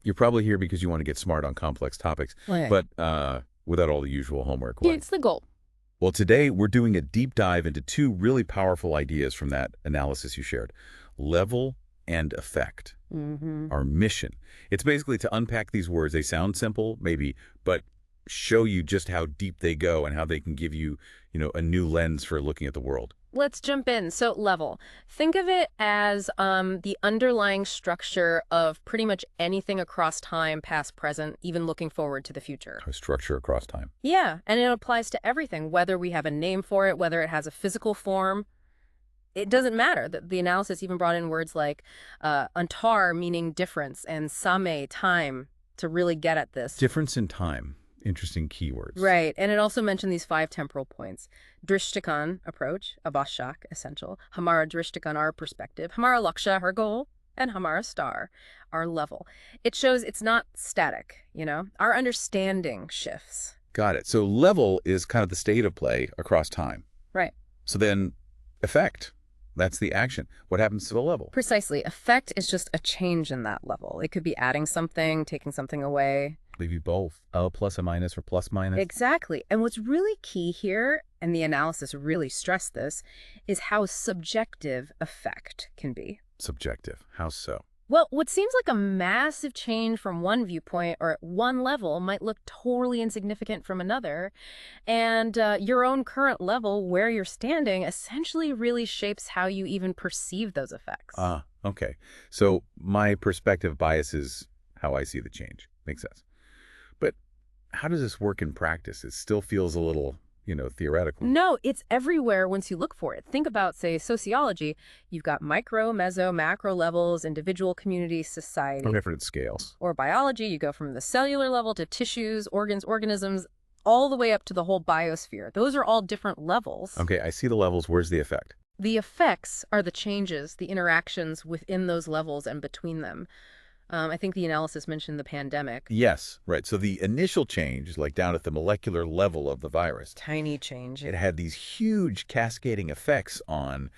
You're probably here because you want to get smart on complex topics, Right. but without all the usual homework. Yeah, What? it's the goal. Well, today we're doing a deep dive into two really powerful ideas from that analysis you shared. Level and effect. Mm-hmm. Our mission. It's basically to unpack these words. They sound simple, maybe, but show you just how deep they go and how they can give you, a new lens for looking at the world. Let's jump in. So level. Think of it as the underlying structure of pretty much anything across time, past, present, even looking forward to the future. A structure across time. Yeah, and it applies to everything, whether we have a name for it, whether it has a physical form. It doesn't matter. The analysis even brought in words like antar, meaning difference, and same, time, to really get at this. Difference in time. Interesting keywords. Right, and it also mentioned these 5 temporal points. Drishtikan, approach, avashak, essential, Hamara Drishtikan, our perspective, Hamara Laksha, her goal, and Hamara Star, our level. It shows it's not static, Our understanding shifts. Got it. So level is kind of the state of play across time. Right. So then effect, that's the action. What happens to the level? Precisely. Effect is just a change in that level. It could be adding something, taking something away. Maybe both. A plus a minus or plus minus. Exactly. And what's really key here, and the analysis really stressed this, is how subjective effect can be. Subjective. How so? Well, what seems like a massive change from one viewpoint or at one level might look totally insignificant from another. And your own current level, where you're standing, essentially really shapes how you even perceive those effects. Okay. So my perspective biases how I see the change. Makes sense. But how does this work in practice? It still feels a little, theoretical. No, it's everywhere once you look for it. Think about, say, sociology. You've got micro, meso, macro levels, individual, community, society. On different scales. Or biology, you go from the cellular level to tissues, organs, organisms, all the way up to the whole biosphere. Those are all different levels. Okay, I see the levels. Where's the effect? The effects are the changes, the interactions within those levels and between them. I think the analysis mentioned the pandemic. Yes, right. So the initial change, like down at the molecular level of the virus, Tiny change. it had these huge cascading effects on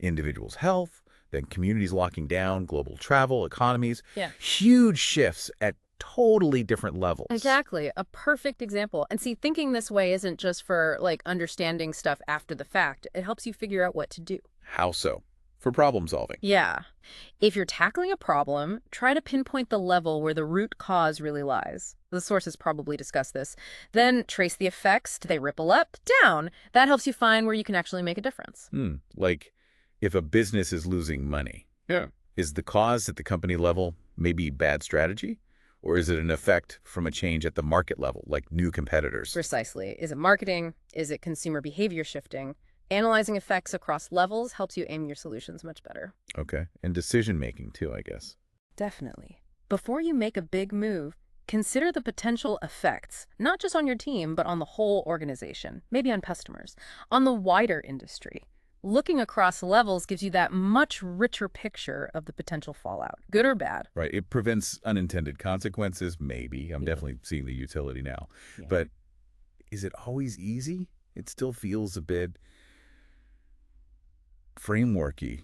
individuals' health, then communities locking down, global travel, economies. Yeah. Huge shifts at totally different levels. Exactly. A perfect example. And see, thinking this way isn't just for, understanding stuff after the fact. It helps you figure out what to do. How so? For problem solving. Yeah. If you're tackling a problem, try to pinpoint the level where the root cause really lies. The sources probably discuss this. Then trace the effects. Do they ripple up, down? That helps you find where you can actually make a difference. Like if a business is losing money. Yeah. Is the cause at the company level maybe bad strategy? Or is it an effect from a change at the market level, like new competitors? Precisely. Is it marketing? Is it consumer behavior shifting? Analyzing effects across levels helps you aim your solutions much better. Okay. And decision-making too, I guess. Definitely. Before you make a big move, consider the potential effects, not just on your team, but on the whole organization, maybe on customers, on the wider industry. Looking across levels gives you that much richer picture of the potential fallout, good or bad. Right. It prevents unintended consequences, maybe. I'm definitely seeing the utility now. Yeah. But is it always easy? It still feels a bit frameworky,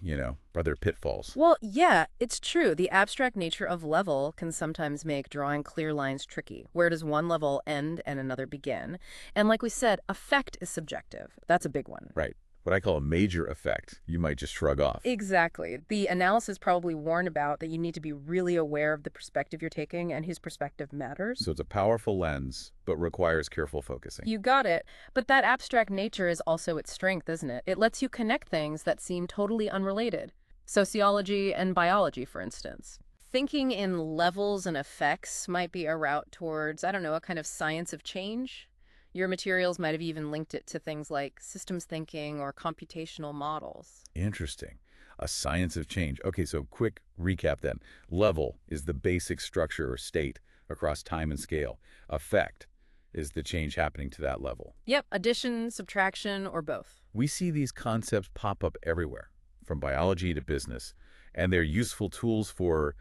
are there pitfalls? Well, yeah, it's true. The abstract nature of level can sometimes make drawing clear lines tricky. Where does one level end and another begin? And like we said, effect is subjective. That's a big one. Right. What I call a major effect, you might just shrug off. Exactly. The analysis probably warned about that you need to be really aware of the perspective you're taking and whose perspective matters. So it's a powerful lens, but requires careful focusing. You got it. But that abstract nature is also its strength, isn't it? It lets you connect things that seem totally unrelated. Sociology and biology, for instance. Thinking in levels and effects might be a route towards, a kind of science of change. Your materials might have even linked it to things like systems thinking or computational models. Interesting. A science of change. Okay, so quick recap then. Level is the basic structure or state across time and scale. Effect is the change happening to that level. Yep, addition, subtraction, or both. We see these concepts pop up everywhere, from biology to business, and they're useful tools for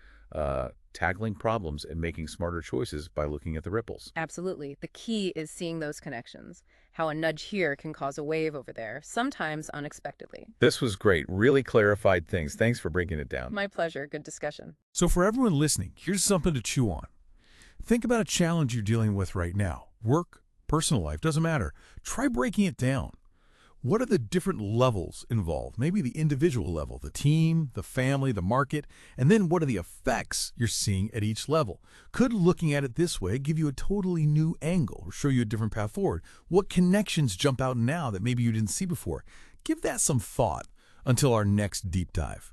tackling problems and making smarter choices by looking at the ripples. Absolutely. The key is seeing those connections. how a nudge here can cause a wave over there, sometimes unexpectedly. This was great. Really clarified things. Thanks for breaking it down. My pleasure. Good discussion. So for everyone listening, here's something to chew on. Think about a challenge you're dealing with right now. Work, personal life, doesn't matter. Try breaking it down. What are the different levels involved? Maybe the individual level, the team, the family, the market, and then what are the effects you're seeing at each level? Could looking at it this way give you a totally new angle or show you a different path forward? What connections jump out now that maybe you didn't see before? Give that some thought until our next deep dive.